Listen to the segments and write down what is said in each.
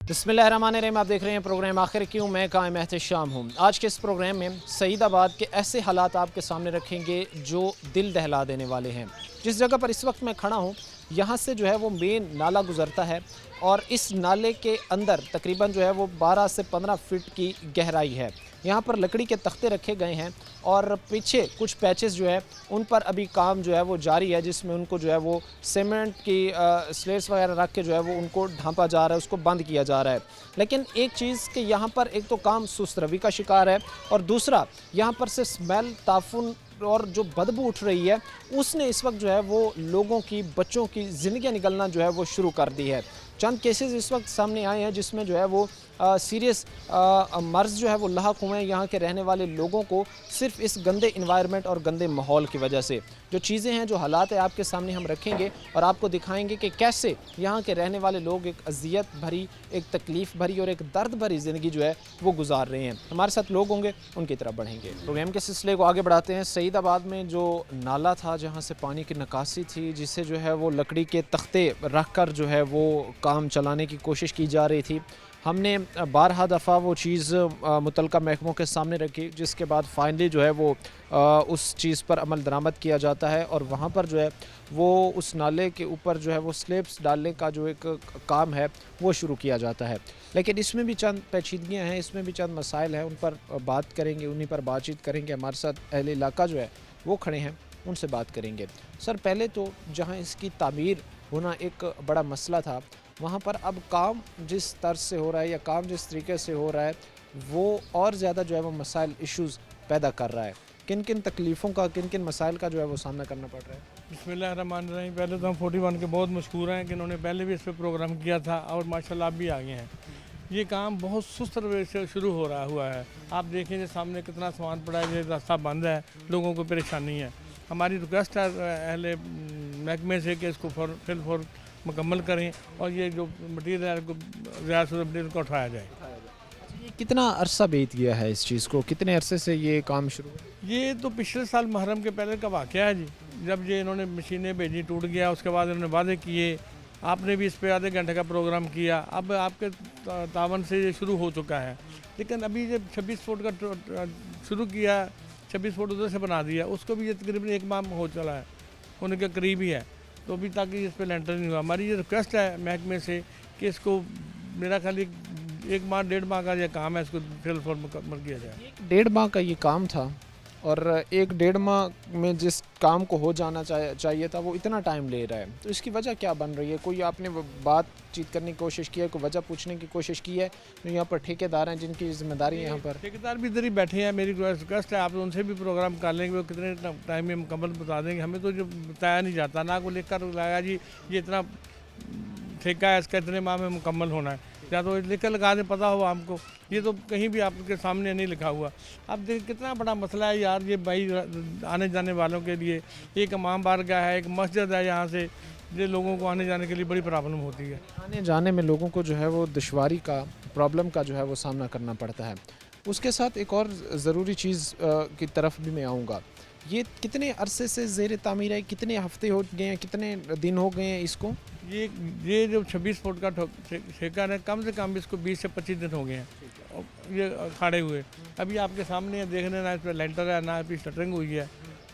बिस्मिल्लाहिर्रहमानिर्रहीम। आप देख रहे हैं प्रोग्राम आखिर क्यों, मैं कायम एहतशाम हूँ। आज के इस प्रोग्राम में सईदाबाद के ऐसे हालात आपके सामने रखेंगे जो दिल दहला देने वाले हैं। जिस जगह पर इस वक्त मैं खड़ा हूँ, यहाँ से जो है वो मेन नाला गुज़रता है और इस नाले के अंदर तकरीबन जो है वो 12 से 15 फीट की गहराई है। यहाँ पर लकड़ी के तख्ते रखे गए हैं और पीछे कुछ पैचेस जो है उन पर अभी काम जो है वो जारी है, जिसमें उनको जो है वो सीमेंट की स्लेट्स वगैरह रख के जो है वो उनको ढांपा जा रहा है, उसको बंद किया जा रहा है। लेकिन एक चीज़ कि यहाँ पर एक तो काम सुस्त रवि का शिकार है और दूसरा यहाँ पर से स्मेल, ताफुन और जो बदबू उठ रही है उसने इस वक्त जो है वो लोगों की, बच्चों की ज़िंदगियाँ निकलना जो है वो शुरू कर दी है। चंद केसेस इस वक्त सामने आए हैं जिसमें जो है वो सीरियस मर्ज़ जो है वो लाहक हुए हैं यहाँ के रहने वाले लोगों को, सिर्फ इस गंदे इन्वायरमेंट और गंदे माहौल की वजह से। जो चीज़ें हैं, जो हालात है, आपके सामने हम रखेंगे और आपको दिखाएंगे कि कैसे यहाँ के रहने वाले लोग एक अजियत भरी, एक तकलीफ़ भरी और एक दर्द भरी ज़िंदगी जो है वो गुजार रहे हैं। हमारे साथ लोग होंगे, उनकी तरफ बढ़ेंगे। प्रोग्राम के सिलसिले को आगे बढ़ाते हैं। सईदाबाद में जो नाला था जहाँ से पानी की निकासी थी, जिसे जो है वो लकड़ी के तख्ते रख कर जो है वो काम चलाने की कोशिश की जा रही थी, हमने बारहा दफ़ा वो चीज़ मुतलका महकमों के सामने रखी, जिसके बाद फाइनली जो है वो उस चीज़ पर अमल दरामद किया जाता है और वहाँ पर जो है वो उस नाले के ऊपर जो है वो स्लैब्स डालने का जो एक काम है वो शुरू किया जाता है। लेकिन इसमें भी चंद पेचीदगियाँ हैं, इसमें भी चंद मसाइल हैं, उन पर बात करेंगे, उन्हीं पर बातचीत करेंगे। हमारे साथ अहले इलाका जो है वो खड़े हैं, उनसे बात करेंगे। सर, पहले तो जहाँ इसकी तामीर होना एक बड़ा मसला था, वहाँ पर अब काम जिस तर्ज से हो रहा है या काम जिस तरीके से हो रहा है वो और ज़्यादा जो है वो मसाइल, इश्यूज़ पैदा कर रहा है। किन किन तकलीफ़ों का, किन किन मसाइल का जो है वो सामना करना पड़ रहा है? बिस्मिल्लाहिर्रहमानिर्रहीम। पहले तो हम 41 के बहुत मशहूर हैं कि इन्होंने पहले भी इस पर प्रोग्राम किया था और माशाल्लाह आप भी आगे हैं। ये काम बहुत सुस्त रवैये से शुरू हो रहा हुआ है। आप देखें जो सामने कितना सामान पड़ा है, ये रास्ता बंद है, लोगों को परेशानी है। हमारी रिक्वेस्ट है अहले महकमे से कि इसको फिल मुकम्मल करें और ये जो मटीरियल को ज़्यादा मटीरियल को उठाया जाए। ये कितना अरसा बीत गया है इस चीज़ को, कितने अरसे से ये काम शुरू हुआ? ये तो पिछले साल मुहर्रम के पहले का वाक़या है जी। जब ये इन्होंने मशीनें भेजी, टूट गया, उसके बाद इन्होंने वादे किए, आपने भी इस पे आधे घंटे का प्रोग्राम किया, अब आपके तावन से ये शुरू हो चुका है। लेकिन अभी जब 26 फुट का शुरू किया, 26 फुट उधर से बना दिया, उसको भी ये तकरीबन 1 माह हो चला है, होने के करीब ही है, तो अभी तक इस पर लेंटर नहीं हुआ। हमारी ये रिक्वेस्ट है महकमे से कि इसको, मेरा ख्याल 1 माह 1.5 माह का ये काम है, इसको फिल फॉर मुकम्मल किया जाए। 1.5 माह का ये काम था और 1.5 माह में जिस काम को हो जाना चाहिए था वो इतना टाइम ले रहा है, तो इसकी वजह क्या बन रही है? कोई आपने बातचीत करने की कोशिश की है, कोई वजह पूछने की कोशिश की है? तो यहाँ पर ठेकेदार हैं जिनकी जिम्मेदारी है, यहाँ पर ठेकेदार भी इधर ही बैठे हैं। मेरी रिक्वेस्ट है आप उनसे भी प्रोग्राम कर लेंगे, वो कितने टाइम में मुकम्मल बता देंगे। हमें तो जो बताया नहीं जाता, ना को लिख कर लगाया जी ये इतना ठेका है, इसका इतने माह में मुकम्मल होना है, या तो लिख कर लगा दें, पता हो हमको। ये तो कहीं भी आपके सामने नहीं लिखा हुआ। अब देख कितना बड़ा मसला है यार, ये भाई आने जाने वालों के लिए एक इमाम बारगाह है, एक मस्जिद है, यहाँ से ये लोगों को आने जाने के लिए बड़ी प्रॉब्लम होती है। आने जाने में लोगों को जो है वो दुश्वारी का, प्रॉब्लम का जो है वो सामना करना पड़ता है। उसके साथ एक और ज़रूरी चीज़ की तरफ भी मैं आऊँगा। ये कितने अरसे से ज़ेर तामीर है, कितने हफ्ते हो गए हैं, कितने दिन हो गए हैं इसको? ये जो 26 फुट का ठेका है, कम से कम इसको 20 से 25 दिन हो गए हैं ये खड़े हुए। अभी आपके सामने देखने ना इस पर लेंटर है, ना इस शटरिंग हुई है,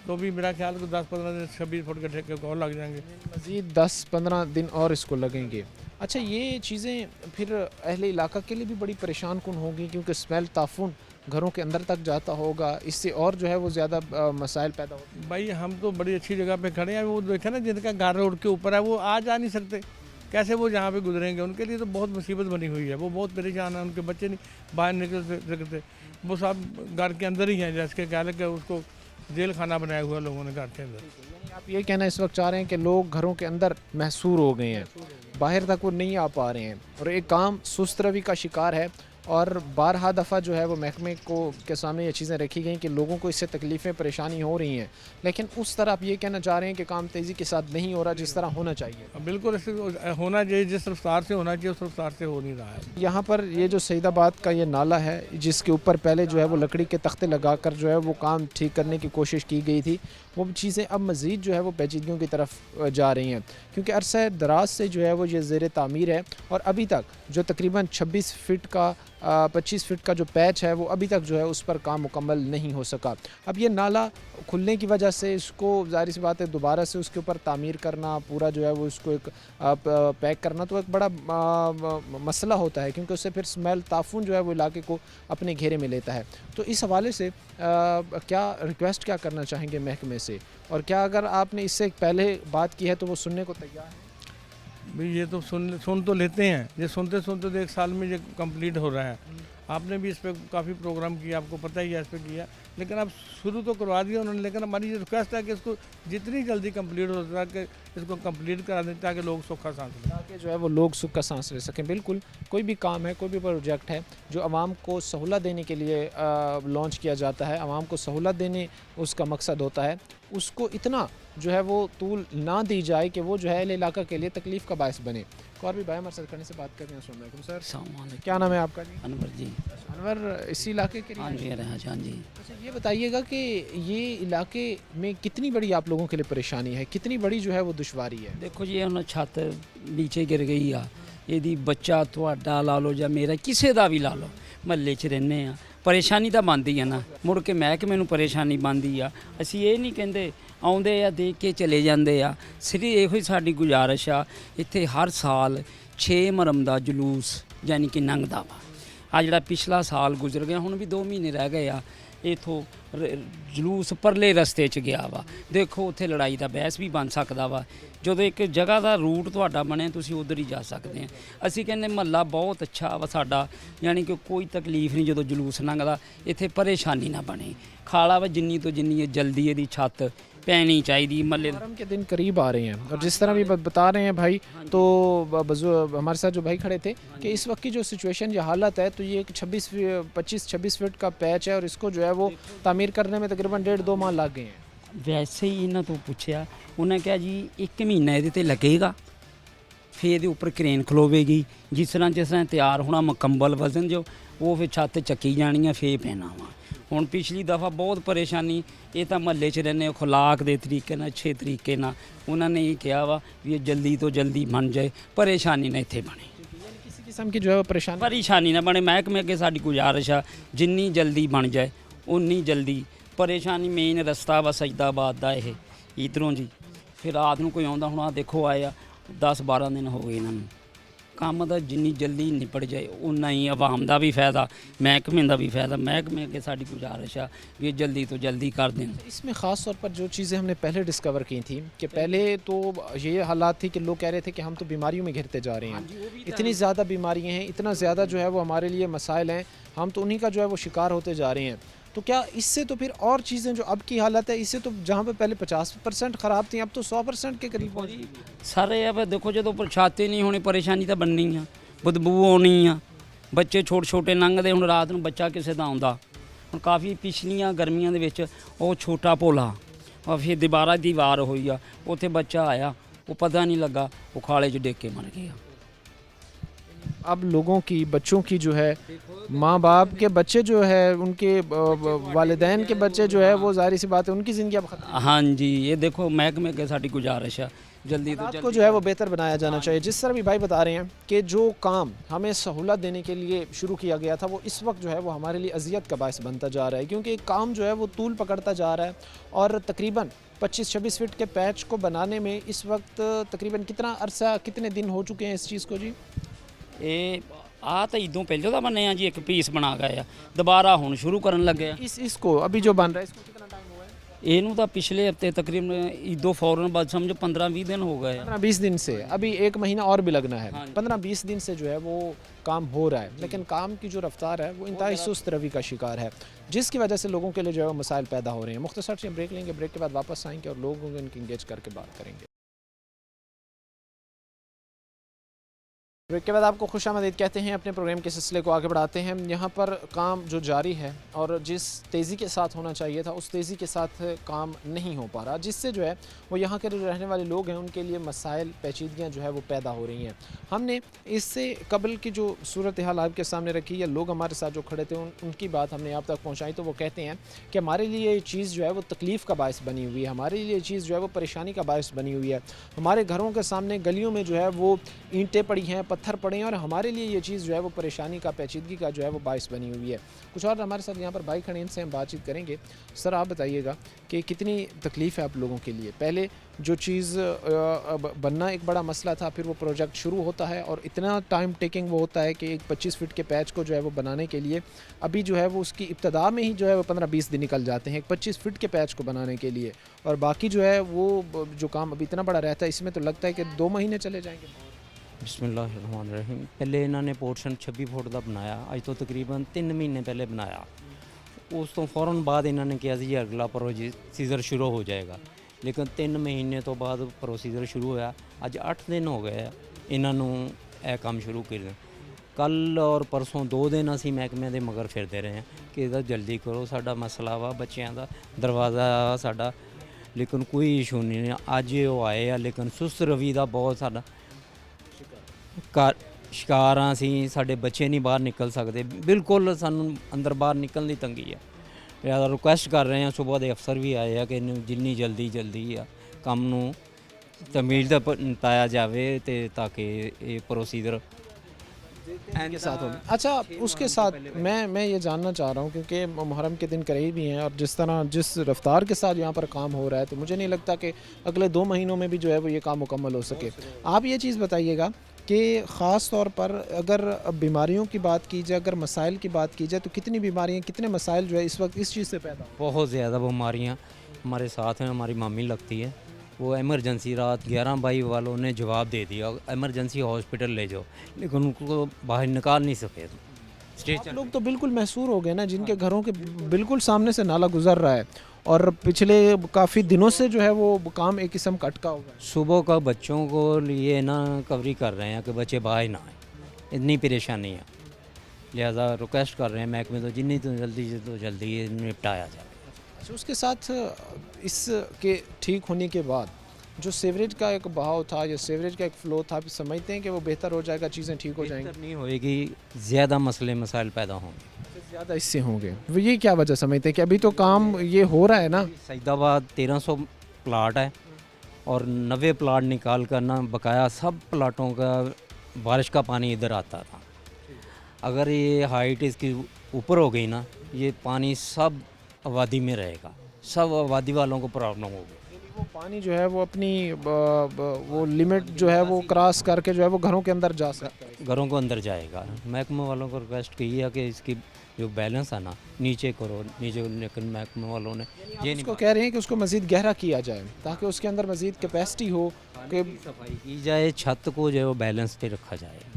तो भी मेरा ख्याल को 10-15 दिन 26 फुट के ठेके को और लग जाएंगे। मज़ीद 10-15 दिन और इसको लगेंगे। अच्छा, ये चीज़ें फिर अहले इलाका के लिए भी बड़ी परेशान कुन होगी, क्योंकि स्मेल, ताफुन घरों के अंदर तक जाता होगा, इससे और जो है वो ज़्यादा मसाइल पैदा होते हैं। भाई हम तो बड़ी अच्छी जगह पे खड़े हैं, वो देखे ना जिनका घर रोड के ऊपर है वो आ जा नहीं सकते, कैसे वो जहाँ पे गुजरेंगे? उनके लिए तो बहुत मुसीबत बनी हुई है, वो बहुत परेशान है, उनके बच्चे नहीं बाहर निकल सकते, वो सब घर के अंदर ही हैं, जैसे कह लें कि उसको जेल खाना बनाया हुआ लोगों ने घर के अंदर। आप ये कहना इस वक्त चाह रहे हैं कि लोग घरों के अंदर महसूर हो गए हैं, बाहर तक वो नहीं आ पा रहे हैं और एक काम सुस्त रवि का शिकार है اور بارہا دفعہ جو ہے وہ محکمے کے سامنے یہ چیزیں رکھی گئیں کہ لوگوں کو اس سے تکلیفیں پریشانی ہو رہی ہیں، لیکن اس طرح آپ یہ کہنا چاہ رہے ہیں کہ کام تیزی کے ساتھ نہیں ہو رہا جس طرح ہونا چاہیے؟ بالکل ایسے ہونا چاہیے، جس رفتار سے ہونا چاہیے اس رفتار سے ہو نہیں رہا ہے۔ یہاں پر یہ جو سعید آباد کا یہ نالہ ہے جس کے اوپر پہلے جو ہے وہ لکڑی کے تختے لگا کر جو ہے وہ کام ٹھیک کرنے کی کوشش کی گئی تھی، وہ چیزیں اب مزید جو ہے وہ پیچیدگیوں کی طرف جا رہی ہیں، کیونکہ عرصہ دراز سے جو ہے وہ یہ زیر تعمیر ہے اور ابھی تک جو تقریباً 26 فٹ کا 25 فٹ کا جو پیچ ہے وہ ابھی تک جو ہے اس پر کام مکمل نہیں ہو سکا۔ اب یہ نالہ کھلنے کی وجہ سے اس کو ظاہر سی بات ہے دوبارہ سے اس کے اوپر تعمیر کرنا، پورا جو ہے وہ اس کو ایک پیک کرنا تو ایک بڑا مسئلہ ہوتا ہے، کیونکہ اس سے پھر اسمیل تعفن جو ہے وہ علاقے کو اپنے گھیرے میں لیتا ہے۔ تو اس حوالے سے کیا ریکویسٹ کیا کرنا چاہیں گے محکمے سے، اور کیا اگر آپ نے اس سے پہلے بات کی ہے تو وہ سننے کو تیار ہے؟ بھئی یہ تو سن تو لیتے ہیں، یہ سنتے سنتے تو 1 سال میں یہ کمپلیٹ ہو رہا ہے۔ آپ نے بھی اس پہ کافی پروگرام کیا، آپ کو پتہ ہی ہے اس پہ کیا، لیکن اب شروع تو کروا دیا انہوں نے، لیکن ہماری یہ ریکویسٹ ہے کہ اس کو جتنی جلدی کمپلیٹ ہو سکے اس کو کمپلیٹ کرا دیں تاکہ لوگ سوکھا سانس لیں، تاکہ جو ہے وہ لوگ سکھ کا سانس لے سکیں۔ بالکل، کوئی بھی کام ہے، کوئی بھی پروجیکٹ ہے جو عوام کو سہولت دینے کے لیے لانچ کیا جاتا ہے، عوام کو سہولت دینے اس کا مقصد ہوتا ہے، اس کو اتنا جو ہے وہ طول نہ دی جائے کہ وہ جو ہے اہل علاقہ کے لیے تکلیف کا باعث بنے۔ اور بھی بھائی ہمارے ساتھ کرنے سے بات کرتے ہیں۔ السلام علیکم سر۔ السلام علیکم۔ کیا نام ہے آپ کا؟ جی انور جی۔ انور اسی علاقے کے ہاں جی ہاں جی۔ اچھا یہ بتائیے گا کہ یہ علاقے میں کتنی بڑی آپ لوگوں کے لیے پریشانی ہے، کتنی بڑی جو ہے وہ دشواری ہے؟ دیکھو جی ہن چھت نیچے گر گئی آ، ਇਹਦੀ ਬੱਚਾ ਤੁਹਾਡਾ ਲਾ ਲਓ ਜਾਂ ਮੇਰਾ ਕਿਸੇ ਦਾ ਵੀ ਲਾ ਲਓ, ਮਹੱਲੇ 'ਚ ਰਹਿੰਦੇ ਆ, ਪਰੇਸ਼ਾਨੀ ਤਾਂ ਬਣਦੀ ਆ ਨਾ, ਮੁੜ ਕੇ ਮਹਿਕਮੇ ਨੂੰ ਪਰੇਸ਼ਾਨੀ ਬਣਦੀ ਆ। ਅਸੀਂ ਇਹ ਨਹੀਂ ਕਹਿੰਦੇ, ਆਉਂਦੇ ਆ ਦੇਖ ਕੇ ਚਲੇ ਜਾਂਦੇ ਆ। ਸਿਰਫ ਇਹੋ ਹੀ ਸਾਡੀ ਗੁਜ਼ਾਰਿਸ਼ ਆ, ਇੱਥੇ ਹਰ ਸਾਲ 6 ਮੁਹੱਰਮ ਦਾ ਜਲੂਸ ਯਾਨੀ ਕਿ ਲੰਘਦਾ ਵਾ। ਆ ਜਿਹੜਾ ਪਿਛਲਾ ਸਾਲ ਗੁਜ਼ਰ ਗਿਆ, ਹੁਣ ਵੀ 2 ਮਹੀਨੇ ਰਹਿ ਗਏ ਆ, ਇੱਥੋਂ ਜਲੂਸ ਪਰਲੇ ਰਸਤੇ 'ਚ ਗਿਆ ਵਾ। ਦੇਖੋ ਉੱਥੇ ਲੜਾਈ ਦਾ ਬਹਿਸ ਵੀ ਬਣ ਸਕਦਾ ਵਾ। ਜਦੋਂ ਇੱਕ ਜਗ੍ਹਾ ਦਾ ਰੂਟ ਤੁਹਾਡਾ ਬਣਿਆ ਤੁਸੀਂ ਉਧਰ ਹੀ ਜਾ ਸਕਦੇ ਆ। ਅਸੀਂ ਕਹਿੰਦੇ ਮਹੱਲਾ ਬਹੁਤ ਅੱਛਾ ਵਾ ਸਾਡਾ, ਯਾਨੀ ਕਿ ਕੋਈ ਤਕਲੀਫ ਨਹੀਂ ਜਦੋਂ ਜਲੂਸ ਲੰਘਦਾ, ਇੱਥੇ ਪਰੇਸ਼ਾਨੀ ਨਾ ਬਣੇ। ਖਾਲਾ ਵਾ ਜਿੰਨੀ ਤੋਂ ਜਿੰਨੀ ਜਲਦੀ ਇਹਦੀ ਛੱਤ پینی چاہیے محلے۔ محرم کے دن قریب آ رہے ہیں اور جس طرح بھی بتا رہے ہیں بھائی، تو ہمارے ساتھ جو بھائی کھڑے تھے کہ اس وقت کی جو سچویشن، یہ حالت ہے، تو یہ ایک 25-26 فٹ کا پیچ ہے اور اس کو جو ہے وہ تعمیر کرنے میں تقریباً 1.5-2 ماہ لگ گئے ہیں۔ ਵੈਸੇ ਹੀ ਇਹਨਾਂ ਤੋਂ ਪੁੱਛਿਆ, ਉਹਨਾਂ ਕਿਹਾ ਜੀ 1 ਮਹੀਨਾ ਇਹਦੇ ਤੇ ਲੱਗੇਗਾ, ਫਿਰ ਇਹਦੇ ਉੱਪਰ ਕਰੇਨ ਖਲੋਵੇਗੀ, ਜਿਸ ਤਰ੍ਹਾਂ ਤਿਆਰ ਹੋਣਾ ਮੁਕੰਮਲ ਵਜ਼ਨ ਜੋ ਉਹ ਫਿਰ ਛੱਤ ਚੱਕੀ ਜਾਣੀ ਆ, ਫੇਰ ਪੈਣਾ ਵਾ। ਹੁਣ ਪਿਛਲੀ ਦਫਾ ਬਹੁਤ ਪਰੇਸ਼ਾਨੀ, ਇਹ ਤਾਂ ਮਹੱਲੇ 'ਚ ਰਹਿੰਦੇ ਖੁਲਾਕ ਦੇ ਤਰੀਕੇ ਨਾਲ, ਅੱਛੇ ਤਰੀਕੇ ਨਾਲ, ਉਹਨਾਂ ਨੇ ਇਹ ਕਿਹਾ ਵਾ ਵੀ ਇਹ ਜਲਦੀ ਤੋਂ ਜਲਦੀ ਬਣ ਜਾਏ, ਪਰੇਸ਼ਾਨੀ ਨਾ ਇੱਥੇ ਬਣੇ, کسی قسم کی جو ہے وہ ਪਰੇਸ਼ਾਨੀ ਨਾ ਬਣੇ। ਮਹਿਕਮੇ ਅੱਗੇ ਸਾਡੀ ਗੁਜ਼ਾਰਿਸ਼ ਆ, ਜਿੰਨੀ ਜਲਦੀ ਬਣ ਜਾਏ ਉਨੀ ਜਲਦੀ। ਪਰੇਸ਼ਾਨੀ ਮੇਨ ਰਸਤਾ ਵਾ ਸਜਦਾਬਾਦ ਦਾ, ਇਹ ਇੱਧਰੋਂ ਜੀ ਫਿਰ ਰਾਤ ਨੂੰ ਕੋਈ ਆਉਂਦਾ, ਹੁਣ ਆਹ ਦੇਖੋ ਆਏ ਆ 10-12 ਦਿਨ ਹੋ ਗਏ ਇਹਨਾਂ ਨੂੰ। ਕੰਮ ਦਾ ਜਿੰਨੀ ਜਲਦੀ ਨਿਪਟ ਜਾਏ ਉਨਾ ਹੀ ਆਵਾਮ ਦਾ ਵੀ ਫਾਇਦਾ, ਮਹਿਕਮੇ ਦਾ ਵੀ ਫਾਇਦਾ। ਮਹਿਕਮੇ ਅੱਗੇ ਸਾਡੀ ਗੁਜ਼ਾਰਿਸ਼ ਆ ਵੀ ਇਹ جلدی تو جلدی کر دیں۔ اس میں خاص طور پر جو چیزیں ہم نے پہلے ڈسکور کی تھیں کہ پہلے تو یہ حالات تھی کہ لوگ کہہ رہے تھے کہ ہم تو بیماریوں میں گھرتے جا رہے ہیں، اتنی زیادہ بیماریاں ہیں، اتنا زیادہ جو ہے وہ ہمارے لیے مسائل ہیں، ہم تو انہی کا جو ہے وہ شکار ہوتے جا رہے ہیں۔ تو کیا اس سے تو پھر اور چیزیں جو اب کی حالت ہے، اس سے تو جہاں پہ پہلے 50% خراب تھیں اب تو 100% کے قریب پہنچ گئی۔ ਸਾਰੇ ਆ ਦੇਖੋ ਜਦੋਂ ਛਾਤੇ ਨਹੀਂ ਹੋਣੀ ਪਰੇਸ਼ਾਨੀ ਤਾਂ ਬਣਨੀ ਆ, ਬਦਬੂ ਆਉਣੀ ਆ, ਬੱਚੇ ਛੋਟੇ ਲੰਘਦੇ। ਹੁਣ ਰਾਤ ਨੂੰ ਬੱਚਾ ਕਿਸੇ ਦਾ ਆਉਂਦਾ, ਹੁਣ ਕਾਫੀ ਪਿਛਲੀਆਂ ਗਰਮੀਆਂ ਦੇ ਵਿੱਚ ਉਹ ਛੋਟਾ ਭੋਲਾ ਔਰ ਫਿਰ ਦੁਬਾਰਾ ਦੀਵਾਰ ਹੋਈ ਆ, ਉੱਥੇ ਬੱਚਾ ਆਇਆ, ਉਹ پتہ نہیں ਲੱਗਾ, ਉਹ ਖਾਲੇ 'ਚ ਡਿੱਗ ਕੇ ਮਰ ਗਿਆ۔ اب لوگوں کی، بچوں کی جو ہے، ماں باپ کے بچے جو ہے، ان کے والدین کے بچے جو ہے، وہ ظاہر سی بات ہے ان کی زندگی اب ختم ہاں جی یہ دیکھو محکمے کے ساری گزارش ہے جلدی تو کو جو ہے وہ بہتر بنایا جانا چاہیے۔ جس طرح بھی بھائی بتا رہے ہیں کہ جو کام ہمیں سہولت دینے کے لیے شروع کیا گیا تھا وہ اس وقت جو ہے وہ ہمارے لیے اذیت کا باعث بنتا جا رہا ہے، کیونکہ ایک کام جو ہے وہ طول پکڑتا جا رہا ہے اور تقریباً 25-26 فٹ کے پیچ کو بنانے میں اس وقت تقریباً کتنا عرصہ، کتنے دن ہو چکے ہیں اس چیز کو؟ جی ਇਹ ਆਹ ਤਾਂ ਇਦੋਂ ਪਹਿਲਾਂ ਦਾ ਬਣਿਆ ਜੀ, ਇੱਕ ਪੀਸ ਬਣਾ ਗਏ ਆ, ਦੁਬਾਰਾ ਹੁਣ ਸ਼ੁਰੂ ਕਰਨ ਲੱਗੇ ਆ। اس کو ابھی جو بن رہا ہے اس کو کتنا ٹائم ہوا ہے؟ ਇਹਨੂੰ ਤਾਂ ਪਿਛਲੇ ਹਫਤੇ ਤਕਰੀਬਨ ਇਦੋਂ ਫੌਰਨ ਬਾਅਦ ਸਮਝੋ 15-20 ਦਿਨ ਹੋ گئے ਆ۔ 15-20 دن سے، ابھی 1 مہینہ اور بھی لگنا ہے۔ 15-20 دن سے جو ہے وہ کام ہو رہا ہے، لیکن کام کی جو رفتار ہے وہ انتہائی سست روی کا شکار ہے، جس کی وجہ سے لوگوں کے لیے جو ہے وہ مسائل پیدا ہو رہے ہیں۔ مختصر سے بریک لیں گے، بریک کے بعد واپس آئیں گے اور لوگوں کو ان کی انگیج کر کے بات کریں گے۔ ब्रेक के बाद आपको खुशामदीद कहते हैं। अपने प्रोग्राम के सिलसिले को आगे बढ़ाते हैं। यहाँ पर काम जो जारी है और जिस तेज़ी के साथ होना चाहिए था उस तेज़ी के साथ काम नहीं हो पा रहा, जिससे जो है वो यहाँ के जो रहने वाले लोग हैं उनके लिए मसाइल पेचीदगियाँ जो है वो पैदा हो रही हैं। हमने इससे कबल की जो सूरत हाल आपके सामने रखी या लोग हमारे साथ जो खड़े थे उनकी बात हमने आप तक पहुँचाई, तो वो कहते हैं कि हमारे लिए ये चीज़ जो है वो तकलीफ़ का बायस बनी हुई है, हमारे लिए ये चीज़ जो है वो परेशानी का बायस बनी हुई है। हमारे घरों के सामने गलियों में जो है वो ईंटें पड़ी हैं, पत्थर पड़े हैं और हमारे लिए ये चीज़ जो है वो परेशानी का, पेचीदगी का जो है वो बायस बनी हुई है। कुछ और हमारे साथ यहाँ पर भाई खड़े, इनसे हम बातचीत करेंगे। सर आप बताइएगा कि कितनी तकलीफ़ है आप लोगों के लिए? पहले जो चीज़ बनना एक बड़ा मसला था, फिर वो प्रोजेक्ट शुरू होता है और इतना टाइम टेकिंग वो होता है कि एक 25 फीट के पैच को जो है वो बनाने के लिए अभी जो है वो उसकी इब्तदा में ही जो है वो 15-20 दिन निकल जाते हैं एक 25 फीट के पैच को बनाने के लिए, और बाकी जो है वो जो काम अभी इतना बड़ा रहता है इसमें तो लगता है कि 2 महीने चले जाएंगे। बिस्मिल्लाहिर्रहमानिर्रहीम। पहले इन्होंने पोर्शन 26 फुट का बनाया, अज तो तकरीबन 3 महीने पहले बनाया। उस तो फौरन बाद इन्होंने कहा जी अगला प्रोसीजर शुरू हो जाएगा, लेकिन 3 महीने तो बाद प्रोसीजर शुरू होया। अज 8 दिन हो गए इन्होंने यह काम शुरू कर। कल और परसों 2 दिन असी महकमे के मगर फिरते रहे हैं कि इधर जल्दी करो, साडा मसला वा बच्चों का दरवाज़ा साडा, लेकिन कोई इशू नहीं। अज वो आए आ, लेकिन सुस्त रवि का बहुत साडा शिकार हाँ असी, साडे बच्चे नहीं बाहर निकल सकते, बिल्कुल सानू अंदर बाहर निकलने की तंगी है। ज़्यादा रिक्वेस्ट कर रहे हैं, सुबह के अफसर भी आए हैं कि जिन्नी जल्दी आ काम नू तमीज़ दा निपटाया जाए ते ताकि ये प्रोसीजर के साथ होगी। अच्छा, उसके साथ मैं ये जानना चाह रहा हूँ क्योंकि मुहर्रम के दिन करीब ही हैं और जिस रफ्तार के साथ यहाँ पर काम हो रहा है तो मुझे नहीं लगता कि अगले 2 महीनों में भी जो है वो ये काम मुकम्मल हो सके। आप ये चीज़ बताइएगा कि ख़ास तौर पर अगर बीमारियों की बात की जाए, अगर मसाइल की बात की जाए, तो कितनी बीमारियाँ, कितने मसाइल जो है इस वक्त इस चीज़ से पैदा? बहुत ज़्यादा बीमारियाँ हमारे साथ हैं। हमारी मामी लगती है, वो एमरजेंसी रात 11 वालों ने जवाब दे दिया एमरजेंसी हॉस्पिटल ले जाओ, लेकिन उनको बाहर निकाल नहीं सके। आप लोग तो बिल्कुल महसूर हो गए ना, जिनके घरों के बिल्कुल सामने से नाला गुजर रहा है और पिछले काफ़ी दिनों से जो है वो काम एक किस्म का अटका हुआ है। सुबह का बच्चों को लिए ना कवरी कर रहे हैं कि बच्चे बाहर ना आए, इतनी परेशानी है। लिहाजा रिक्वेस्ट कर रहे हैं महकमे तो जितनी तो जल्दी निपटाया जाए। अच्छा, उसके साथ इसके ठीक होने के बाद जो सीवरेज का एक बहाव था या सीवरेज का एक फ़्लो था, आप समझते हैं कि वो बेहतर हो जाएगा, चीज़ें ठीक हो जाएंगी? नहीं होएगी, ज़्यादा मसले मसाइल पैदा होंगे, ज़्यादा इससे होंगे। वो ये क्या वजह समझते हैं कि अभी तो काम ये हो रहा है ना? सईदाबाद 1300 प्लाट है और 90 प्लाट निकाल कर ना बकाया सब प्लाटों का बारिश का पानी इधर आता था। अगर ये हाइट इसकी ऊपर हो गई ना, ये पानी सब आबादी में रहेगा, सब आबादी वालों को प्रॉब्लम होगी। वो पानी जो है वो अपनी वो लिमिट जो है वो क्रॉस करके जो है वो घरों के अंदर जा सकता है, घरों को अंदर जाएगा। महकमे वालों को रिक्वेस्ट की है कि इसकी जो बैलेंस है ना नीचे करो, नीचे, लेकिन महकमे वालों ने ये नहीं उसको कह रहे हैं कि उसको मज़ीद गहरा किया जाए ताकि उसके अंदर मज़ीद कैपेसिटी हो, कि सफाई की जाए, छत को जो है वो बैलेंस पे रखा जाए।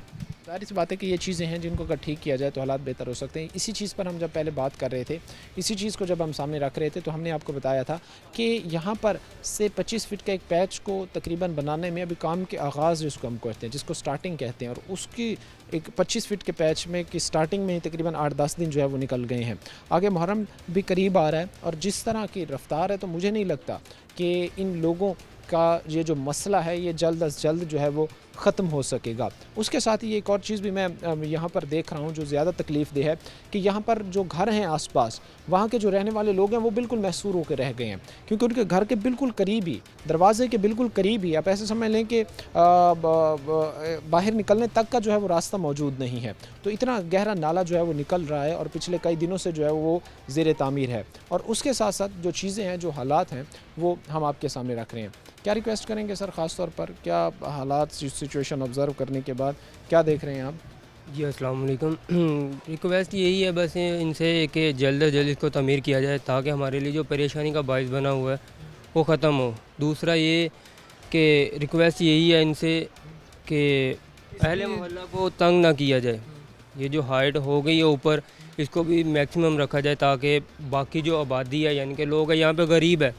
सारी सी बात है कि ये चीज़ें हैं जिनको अगर ठीक किया जाए तो हालात बेहतर हो सकते हैं। इसी चीज़ पर हम जब पहले बात कर रहे थे, इसी चीज़ को जब हम सामने रख रहे थे तो हमने आपको बताया था कि यहाँ पर से 25 फीट का एक पैच को तकरीबन बनाने में अभी काम के आगाज़ जिसको हम कहते हैं, जिसको स्टार्टिंग कहते हैं, और उसकी एक 25 फीट के पैच में की स्टार्टिंग में ही तकरीबन 8-10 दिन जो है वो निकल गए हैं। आगे मुहर्रम भी करीब आ रहा है और जिस तरह की रफ्तार है तो मुझे नहीं लगता कि इन लोगों का ये जो मसला है ये जल्द अज जल्द जो है वो ख़त्म हो सकेगा। उसके साथ ही एक और चीज़ भी मैं यहाँ पर देख रहा हूँ जो ज़्यादा तकलीफ़ दे है कि यहाँ पर जो घर हैं आसपास, वहाँ के जो रहने वाले लोग हैं वो बिल्कुल महसूर होकर रह गए हैं क्योंकि उनके घर के बिल्कुल करीब ही, दरवाजे के बिल्कुल करीब ही, आप ऐसे समझ लें कि बाहर निकलने तक का जो है वो रास्ता मौजूद नहीं है। तो इतना गहरा नाला जो है वो निकल रहा है और पिछले कई दिनों से जो है वो ज़ेर तामीर है। और उसके साथ साथ जो चीज़ें हैं, जो हालात हैं, वो हम आपके सामने रख रहे हैं। क्या रिक्वेस्ट करेंगे सर ख़ास तौर पर, क्या हालात सिचुएशन ऑब्ज़र्व करने के बाद क्या देख रहे हैं आप? जी अस्सलाम वालेकुम। रिक्वेस्ट यही है बस इनसे कि जल्द से जल्द इसको तमीर किया जाए ताकि हमारे लिए जो परेशानी का बायस बना हुआ है वो ख़त्म हो। दूसरा ये कि रिक्वेस्ट यही है इनसे कि अहले मोहल्ला को तंग ना किया जाए। ये जो हाइट हो गई है ऊपर, इसको भी मैक्सिमम रखा जाए ताकि बाकी जो आबादी है, यानी कि लोग हैं यहाँ पे गरीब है,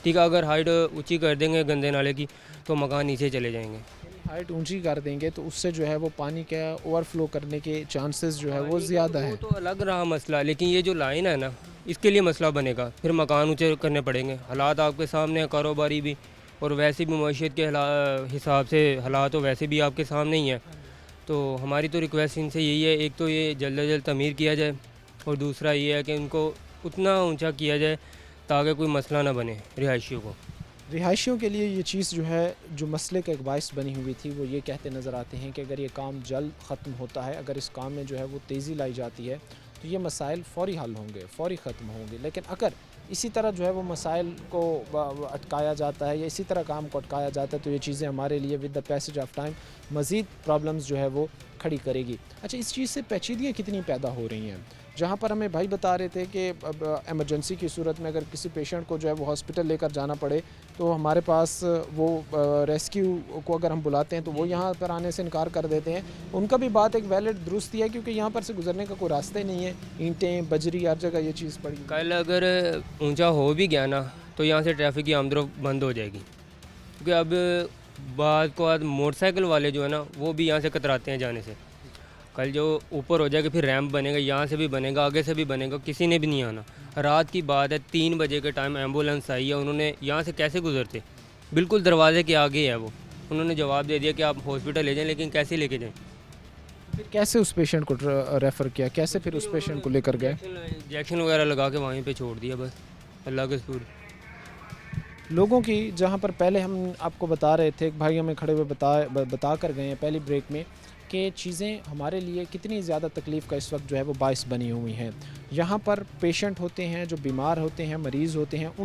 ठीक है, अगर हाइट ऊंची कर देंगे गंदे नाले की तो मकान नीचे चले जाएंगे। हाइट ऊंची कर देंगे तो उससे जो है वो पानी का ओवरफ्लो करने के चांसेस जो है वो ज़्यादा हैं। वो तो अलग रहा मसला, लेकिन ये जो लाइन है ना, इसके लिए मसला बनेगा, फिर मकान ऊंचे करने पड़ेंगे। हालात आपके सामने हैं, कारोबारी भी और वैसे भी मईशत के हिसाब से हालात तो वैसे भी आपके सामने ही है। तो हमारी तो रिक्वेस्ट इनसे यही है, एक तो ये जल्द अज जल्द तमीर किया जाए और दूसरा ये है कि इनको उतना ऊंचा किया जाए ताकि कोई मसला ना बने रिहायशियों को। रिहायशियों के लिए ये चीज़ जो है, जो मसले का एक बाइस बनी हुई थी, वो ये कहते नज़र आते हैं कि अगर ये काम जल्द ख़त्म होता है, अगर इस काम में जो है वो तेज़ी लाई जाती है तो ये मसाइल फ़ौरी हल होंगे, फ़ौरी ख़त्म होंगे। लेकिन अगर इसी तरह जो है वो मसाइल को अटकाया जाता है या इसी तरह काम को अटकाया जाता है तो ये चीज़ें हमारे लिए with the passage of time मज़ीद प्रॉब्लम्स जो है वो खड़ी करेगी। अच्छा, इस चीज़ से पेचीदगियाँ कितनी पैदा हो रही हैं? जहाँ पर हमें भाई बता रहे थे कि अब एमरजेंसी की सूरत में अगर किसी पेशेंट को जो है वो हॉस्पिटल लेकर जाना पड़े तो हमारे पास वो रेस्क्यू को अगर हम बुलाते हैं तो वो यहाँ पर आने से इनकार कर देते हैं। उनका भी बात एक वैलिड दुरुस्ती है क्योंकि यहाँ पर से गुजरने का कोई रास्ता ही नहीं है, ईंटें बजरी हर जगह ये चीज़ पड़ी। कल अगर ऊंचा हो भी गया ना तो यहाँ से ट्रैफिक की आमदोरफ्त बंद हो जाएगी, क्योंकि अब बाद को बाद मोटरसाइकिल वाले जो है ना वो भी यहाँ से कतराते हैं जाने से। कल जो ऊपर हो जाएगा फिर रैंप बनेगा, यहाँ से भी बनेगा, आगे से भी बनेगा, किसी ने भी नहीं आना। रात की बात है, 3 बजे के टाइम एम्बुलेंस आई है, उन्होंने यहाँ से कैसे गुजरते, बिल्कुल दरवाजे के आगे है वो। उन्होंने जवाब दे दिया कि आप हॉस्पिटल ले जाएं, लेकिन कैसे लेके जाएं? फिर कैसे उस पेशेंट को रेफ़र किया, कैसे फिर उस पेशेंट को लेकर गए? इंजेक्शन वगैरह लगा के वहीं पे छोड़ दिया, बस अल्लाह के शुक्र। लोगों की जहाँ पर पहले हम आपको बता रहे थे, भाई हमें खड़े हुए बता कर गए हैं पहली ब्रेक में कि चीज़ें हमारे लिए कितनी ज़्यादा तकलीफ़ का इस वक्त जो है वो बाइस बनी हुई हैं। यहाँ पर पेशेंट होते हैं, जो बीमार होते हैं, मरीज़ होते हैं,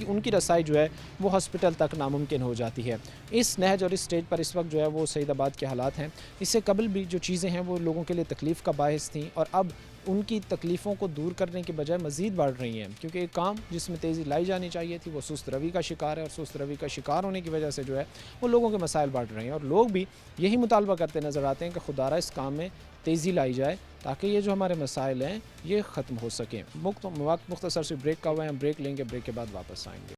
उनकी रसाई जो है वो हॉस्पिटल तक नामुमकिन हो जाती है। इस नहज और इस स्टेज पर इस वक्त जो है वो सईदाबाद के हालात हैं। इससे कबल भी जो चीज़ें हैं वो लोगों के लिए तकलीफ़ का बायस थी और अब उनकी तकलीफ़ों को दूर करने के बजाय मज़ीद बढ़ रही हैं, क्योंकि एक काम जिसमें तेज़ी लाई जानी चाहिए थी वो सुस्त रवि का शिकार है और सुस्त रवि का शिकार होने की वजह से जो है वो लोगों के मसाइल बढ़ रहे हैं। और लोग भी यही मुतालबा करते नज़र आते हैं कि खुदारा इस काम में तेज़ी लाई जाए ताकि ये जो हमारे मसाइल हैं ये ख़त्म हो सकें। वक्त मुख्तसर से ब्रेक का हुआ है, हम ब्रेक लेंगे, ब्रेक के बाद वापस आएँगे।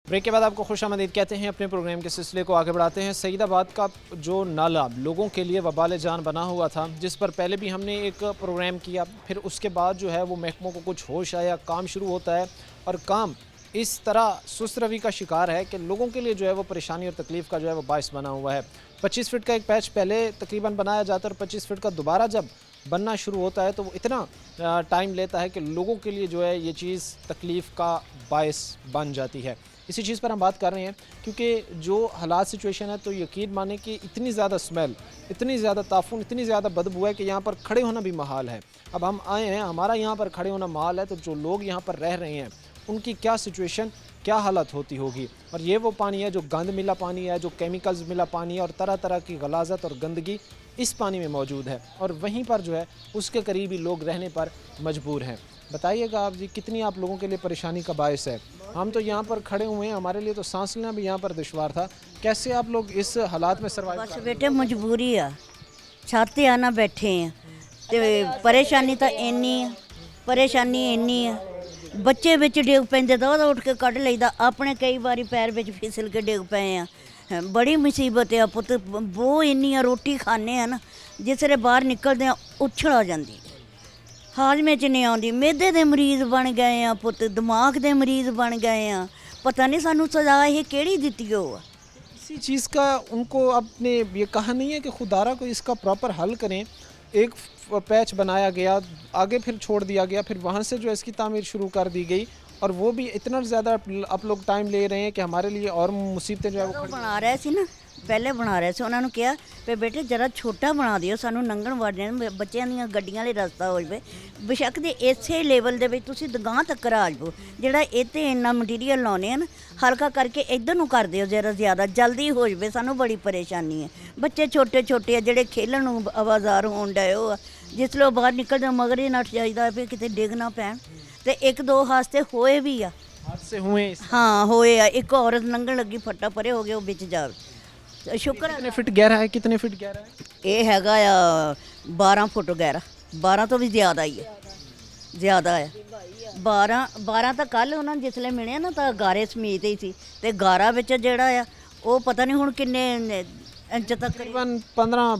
ब्रेक के बाद आपको खुशामदीद कहते हैं। अपने प्रोग्राम के सिलसिले को आगे बढ़ाते हैं। सईदाबाद का जो नाला लोगों के लिए वबाल जान बना हुआ था, जिस पर पहले भी हमने एक प्रोग्राम किया, फिर उसके बाद जो है वो महकमों को कुछ होश आया, काम शुरू होता है और काम इस तरह सुस्त रवि का शिकार है कि लोगों के लिए जो है वो परेशानी और तकलीफ़ का जो है वो बायस बना हुआ है। 25 फीट का एक पैच पहले तकरीबन बनाया जाता है और 25 फीट का दोबारा जब बनना शुरू होता है तो वो इतना टाइम लेता है कि लोगों के लिए जो है ये चीज़ तकलीफ़ का बायस बन जाती है। इसी चीज़ पर हम बात कर रहे हैं क्योंकि जो हालात सिचुएशन है तो यकीन माने कि इतनी ज़्यादा स्मेल, इतनी ज़्यादा ताफुन, इतनी ज़्यादा बदबू है कि यहाँ पर खड़े होना भी महाल है। अब हम आए हैं, हमारा यहाँ पर खड़े होना महाल है, तो जो लोग यहाँ पर रह रहे हैं उनकी क्या सिचुएशन, क्या हालत होती होगी। और ये वो पानी है जो गंद मिला पानी है, जो केमिकल्स मिला पानी है और तरह तरह की गलाजत और गंदगी इस पानी में मौजूद है और वहीं पर जो है उसके करीबी लोग रहने पर मजबूर हैं। बताइएगा आप जी, कितनी आप लोगों के लिए परेशानी का बायस है। हम तो यहाँ पर खड़े हुए हैं, हमारे लिए तो सांस लेना भी यहाँ पर दुश्वार था। कैसे आप लोग इस हालात में सर्वाइव बस बेटे मजबूरी आ, छत ते आना बैठे हैं ते परेशानी तो इन्नी है, परेशानी इन्नी है। बच्चे बिच डिग पैंदे तो उठ के कढ़ लईदा, अपने कई बारी पैर बिच फिसल के डिग पे हैं। बड़ी मुसीबत है पुत, वो इन्नी रोटी खाने हैं ना जिसले बाहर निकलते हैं उछल आ जाती, हाजमे च नहीं आती। मैदे दे मरीज़ बन गए हैं पुत, दिमाग दे मरीज़ बन गए हैं। पता नहीं सानू सजा ये केड़ी दित्ती हो। इसी चीज़ का उनको आपने ये कहा नहीं है कि खुदारा को इसका प्रॉपर हल करें। एक पैच बनाया गया, आगे फिर छोड़ दिया गया, फिर वहाँ से जो है इसकी तामीर शुरू कर दी गई और वो भी इतना ज़्यादा आप लोग टाइम ले रहे हैं कि हमारे लिए और मुसीबतें जो है वो बना रहे सी ना, पहले बना रहे थे, उन्होंने कहा भी बेटे जरा छोटा बना दिओ, सानू लंघण वाड़ने बच्चों दी गड्डियां वाले रस्ता हो जाए। बेशक दे इसे लेवल दे विच तुसीं दगां तक आ जाओ, जिहड़ा इत्ते इन्ना मटीरियल लाउने हैं ना हल्का करके इधर नूं कर दिओ, जरा ज़्यादा जल्दी हो जाए। सानू बड़ी परेशानी है, बच्चे छोटे छोटे जिहड़े खेलण नूं आवाज़ार होण डए हो, जिसले बाहर निकलदे मगर ही नट जाईदा भी किते डिग ना पैण। ते एक दो हादसे होए भी आ, हादसे हुए। हाँ होए आ। एक औरत लंघण लगी, फट्टा परे हो गया, वो बिच जा। शुक्र कितने फिट गहरा है, कितने फिट गहरा है? ये हैगा 12 फुट गहरा, 12 तो भी ज़्यादा ही है। ਜ਼ਿਆਦਾ ਆ 12 ਤਾਂ ਕੱਲ ਉਹਨਾਂ ਨੂੰ ਜਿਸਲੇ ਮਿਲਿਆ ਨਾ ਤਾਂ ਗਾਰੇ ਸਮੇਤ ਹੀ ਸੀ ਤੇ ਗਾਰਾ ਵਿੱਚ ਜਿਹੜਾ ਆ ਉਹ ਪਤਾ ਨਹੀਂ ਹੁਣ ਕਿੰਨੇ इंच तक तकरीबन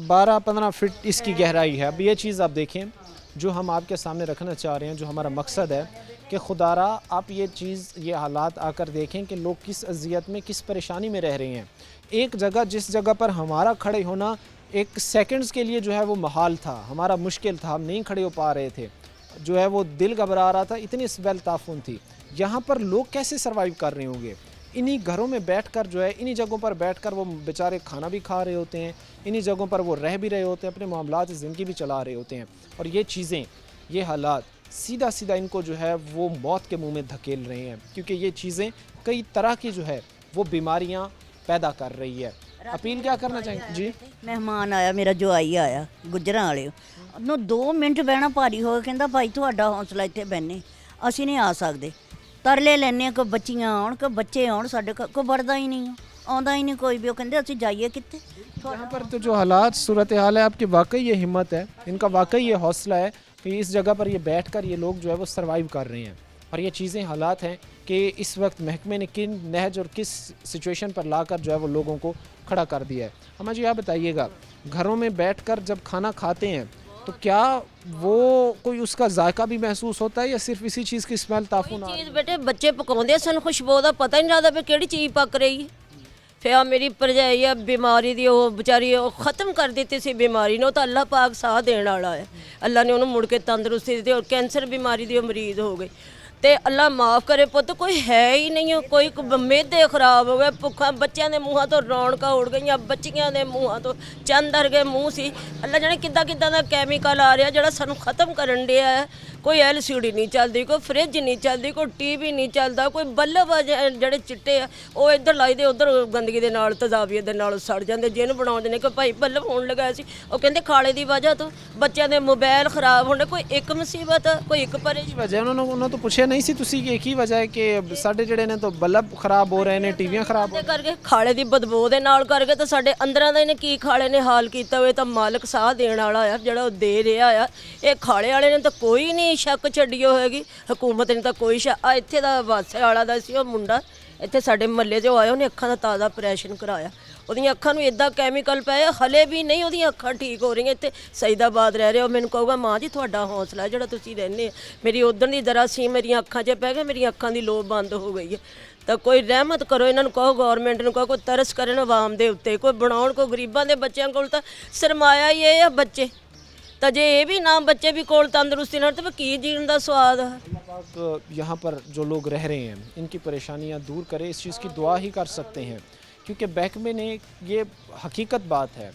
12-15 फीट इसकी गहराई है। अब ये चीज़ आप देखें जो हम आपके सामने रखना चाह रहे हैं, जो हमारा मकसद है कि खुदारा आप ये चीज़, ये हालात आकर देखें कि लोग किस अजियत में, किस परेशानी में रह रहे हैं। एक जगह, जिस जगह पर हमारा खड़े होना एक सेकंड्स के लिए जो है वो महाल था, हमारा मुश्किल था, हम नहीं खड़े हो पा रहे थे, जो है वो दिल घबरा रहा था, इतनी स्मेल ताफून थी। यहाँ पर लोग कैसे सर्वाइव कर रहे होंगे? इन्हीं घरों में बैठकर जो है, इन्हीं जगहों पर बैठकर वो बेचारे खाना भी खा रहे होते हैं, इन्हीं जगहों पर वो रह भी रहे होते हैं, अपने मामलात ज़िंदगी भी चला रहे होते हैं। और ये चीज़ें, ये हालात सीधा सीधा इनको जो है वो मौत के मुंह में धकेल रहे हैं, क्योंकि ये चीज़ें कई तरह की जो है वो बीमारियां पैदा कर रही है। अपील क्या करना चाहेंगे जी? ਮਹਿਮਾਨ ਆਇਆ ਮੇਰਾ ਜਵਾਈ ਆਇਆ ਗੁੱਜਰਾਂ ਵਾਲੇ ਉਹਨੂੰ 2 ਮਿੰਟ ਬਹਿਣਾ ਭਾਰੀ ਹੋ ਗਿਆ ਕਹਿੰਦਾ ਭਾਈ ਤੁਹਾਡਾ ਹੌਸਲਾ ਇੱਥੇ ਬੈਠੇ ਅਸੀਂ ਨਹੀਂ ਆ ਸਕਦੇ ਤਰਲੇ ਲੈਣੇ ਕੋ ਬੱਚੀਆਂ ਆਉਣ ਕੋ ਬੱਚੇ ਆਉਣ ਸਾਡੇ ਕੋ ਵੜਦਾ ਹੀ ਨਹੀਂ ਆਉਂਦਾ ਹੀ ਨਹੀਂ ਕੋਈ ਵੀ ਉਹ ਕਹਿੰਦੇ ਅਸੀਂ ਜਾਈਏ ਕਿੱਥੇ यहाँ पर तो जो हालात, सूरत हाल है आपकी, वाकई ये हिम्मत है, इनका वाकई ये हौसला है कि इस जगह पर ये बैठकर ये लोग जो है वो सर्वाइव कर रहे हैं। और ये चीज़ें, हालात हैं कि इस वक्त महकमे ने किन नहज और किस सिचुएशन पर लाकर जो है वो लोगों को खड़ा कर दिया है। हमें जी आप बताइएगा, घरों में बैठकर जब खाना खाते हैं तो क्या वो कोई उसका जायका भी महसूस होता है या सिर्फ इसी चीज़ की स्मेल ताफून? चीज़ बेटे बच्चे पकाते सन खुशबू का पता नहीं लगता भी किहड़ी चीज़ पक रही है। फिर आ मेरी भरजाई है बीमारी दी, वो बेचारी ख़त्म कर दी सी बीमारी ने, तो अल्लाह पाक साह देने वाला है। अल्लाह ने उन्होंने मुड़ के तंदुरुस्ती दी और कैंसर बीमारी दी मरीज हो गई। तो अल्लाह माफ़ करे पुत, कोई है ही नहीं, कोई मेदे खराब हो गए, भुखा बच्चों के मूँहों तो रौनक उड़ गई, बच्चियां के मूँहों तो चंद वर्गे मूँह सी। अल्लाह जाने किद्दां किद्दां दा कैमिकल आ रहा जिहड़ा सानूं खत्म करन दिया है। कोई LCD नहीं चलती, कोई फ्रिज नहीं चलती, कोई TV नहीं चलता, कोई बल्ब ਜਿਹੜੇ चिट्टे आ ਉਹ ਇੱਧਰ ਲਾਈਦੇ ਉਧਰ ਗੰਦਗੀ ਦੇ ਨਾਲ ਤਜ਼ਾਬੀਅਤ ਦੇ ਨਾਲ ਸੜ ਜਾਂਦੇ। ਜਿਹਨੂੰ ਬਣਾਉਂਦੇ ਨੇ ਕਿ ਭਾਈ ਬਲਬ ਹੋਣ ਲਗਾਇਆ ਸੀ, ਉਹ ਕਹਿੰਦੇ ਖਾਲੇ ਦੀ ਵਜ੍ਹਾ ਤੋਂ ਬੱਚਿਆਂ ਦੇ ਮੋਬਾਈਲ ਖਰਾਬ ਹੋਣੇ। ਕੋਈ ਇੱਕ ਮੁਸੀਬਤ, ਕੋਈ ਇੱਕ ਪਰੇਸ਼ਾਨੀ वजह उन्होंने तो पूछे नहीं सी तुसी कि एक ही वजह है कि साढ़े ਜਿਹੜੇ ਨੇ तो बल्ब ਖਰਾਬ ਹੋ ਰਹੇ ਨੇ, ਟੀਵੀਆਂ ਖਰਾਬ ਹੋ ਕਰਕੇ ਖਾਲੇ ਦੀ ਬਦਬੂ ਦੇ ਨਾਲ ਕਰਕੇ ਤਾਂ ਸਾਡੇ ਅੰਦਰਾਂ ਦਾ ਇਹਨੇ ਕੀ ਖਾਲੇ ਨੇ ਹਾਲ ਕੀਤਾ ਹੋਏ। ਤਾਂ ਮਾਲਕ ਸਾਹ ਦੇਣ ਵਾਲਾ ਆ ਜਿਹੜਾ ਉਹ ਦੇ ਰਿਹਾ ਆ। ਇਹ ਖਾਲੇ ਵਾਲੇ ਨੇ ਤਾਂ ਕੋਈ ਨਹੀਂ ਸ਼ੱਕ ਛੱਡੀ ਹੋਏਗੀ, ਹਕੂਮਤ ਨੇ ਤਾਂ ਕੋਈ ਆ ਇੱਥੇ ਦਾ ਵਾਸੇ ਵਾਲਾ ਦਾ ਸੀ ਉਹ ਮੁੰਡਾ, ਇੱਥੇ ਸਾਡੇ ਮਹੱਲੇ 'ਚ ਆਇਆ, ਉਹਨੇ ਅੱਖਾਂ ਦਾ ਤਾਜ਼ਾ ਆਪਰੇਸ਼ਨ ਕਰਾਇਆ। ਉਹਦੀਆਂ ਅੱਖਾਂ ਨੂੰ ਇਦਾਂ ਕੈਮੀਕਲ ਪਏ, ਹਲੇ ਵੀ ਨਹੀਂ ਉਹਦੀਆਂ ਅੱਖਾਂ ਠੀਕ ਹੋ ਰਹੀਆਂ। ਇੱਥੇ ਸਈਦਾਬਾਦ ਰਹਿ ਰਿਹਾ। ਉਹ ਮੈਨੂੰ ਕਹੂਗਾ ਮਾਂ ਜੀ ਤੁਹਾਡਾ ਹੌਸਲਾ ਜਿਹੜਾ ਤੁਸੀਂ ਰਹਿੰਦੇ ਆ, ਮੇਰੀ ਉਧਰ ਦੀ ਜਰਾਸੀਮ ਮੇਰੀਆਂ ਅੱਖਾਂ 'ਚ ਪੈ ਗਿਆ, ਮੇਰੀਆਂ ਅੱਖਾਂ ਦੀ ਲੋਬ ਬੰਦ ਹੋ ਗਈ ਹੈ। ਤਾਂ ਕੋਈ ਰਹਿਮਤ ਕਰੋ ਇਹਨਾਂ ਨੂੰ, ਕਹੋ ਗੌਰਮੈਂਟ ਨੂੰ, ਕਹੋ ਕੋਈ ਤਰਸ ਕਰਨ ਆਵਾਮ ਦੇ ਉੱਤੇ, ਕੋਈ ਬਣਾਉਣ। ਕੋਈ ਗਰੀਬਾਂ ਦੇ ਬੱਚਿਆਂ ਕੋਲ ਤਾਂ ਸਰਮਾਇਆ ਹੀ ਇਹ ਆ ਬੱਚੇ, ਤਾਂ ਜੇ ਇਹ ਵੀ ਨਾ ਬੱਚੇ ਵੀ ਕੋਲ ਤੰਦਰੁਸਤੀ ਨਾਲ ਤਾਂ ਕੀ ਜੀਣ ਦਾ ਸਵਾਦ ਹੈ। यहाँ पर जो लोग रह रहे हैं इनकी परेशानियां दूर करें, इस चीज़ की दुआ ही कर सकते हैं, क्योंकि महकमे ने ये हकीकत बात है,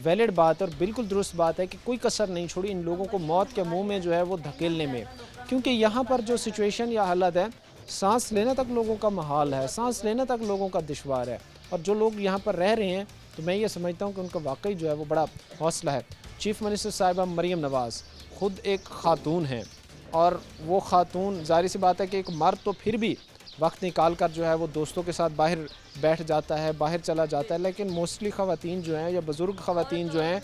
वैलिड बात और बिल्कुल दुरुस्त बात है कि कोई कसर नहीं छोड़ी इन लोगों को मौत के मुंह में जो है वो धकेलने में। क्योंकि यहाँ पर जो सिचुएशन या हालत है, सांस लेना तक लोगों का महाल है, सांस लेना तक लोगों का दुश्वार है। और जो लोग यहाँ पर रह रहे हैं तो मैं ये समझता हूँ कि उनका वाकई जो है वो बड़ा हौसला है। चीफ़ मिनिस्टर साहिबा मरीम नवाज़ ख़ुद एक ख़ातून हैं, और वो ख़ातून ज़ाहिर सी बात है कि एक मर्द तो फिर भी वक्त निकाल कर जो है वो दोस्तों के साथ बाहर बैठ जाता है, बाहर चला जाता है, लेकिन मोस्टली ख़वातीन जो हैं या बुज़ुर्ग ख़वातीन जो हैं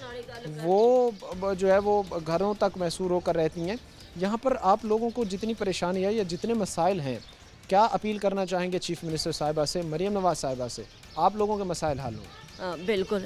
वो जो है वो घरों तक महसूर होकर रहती हैं। यहाँ पर आप लोगों को जितनी परेशानी है या जितने मसाइल हैं, क्या अपील करना चाहेंगे चीफ़ मिनिस्टर साहिबा से, मरीम नवाज़ साहिबा से, आप लोगों के मसाइल हल हों? हाँ बिल्कुल,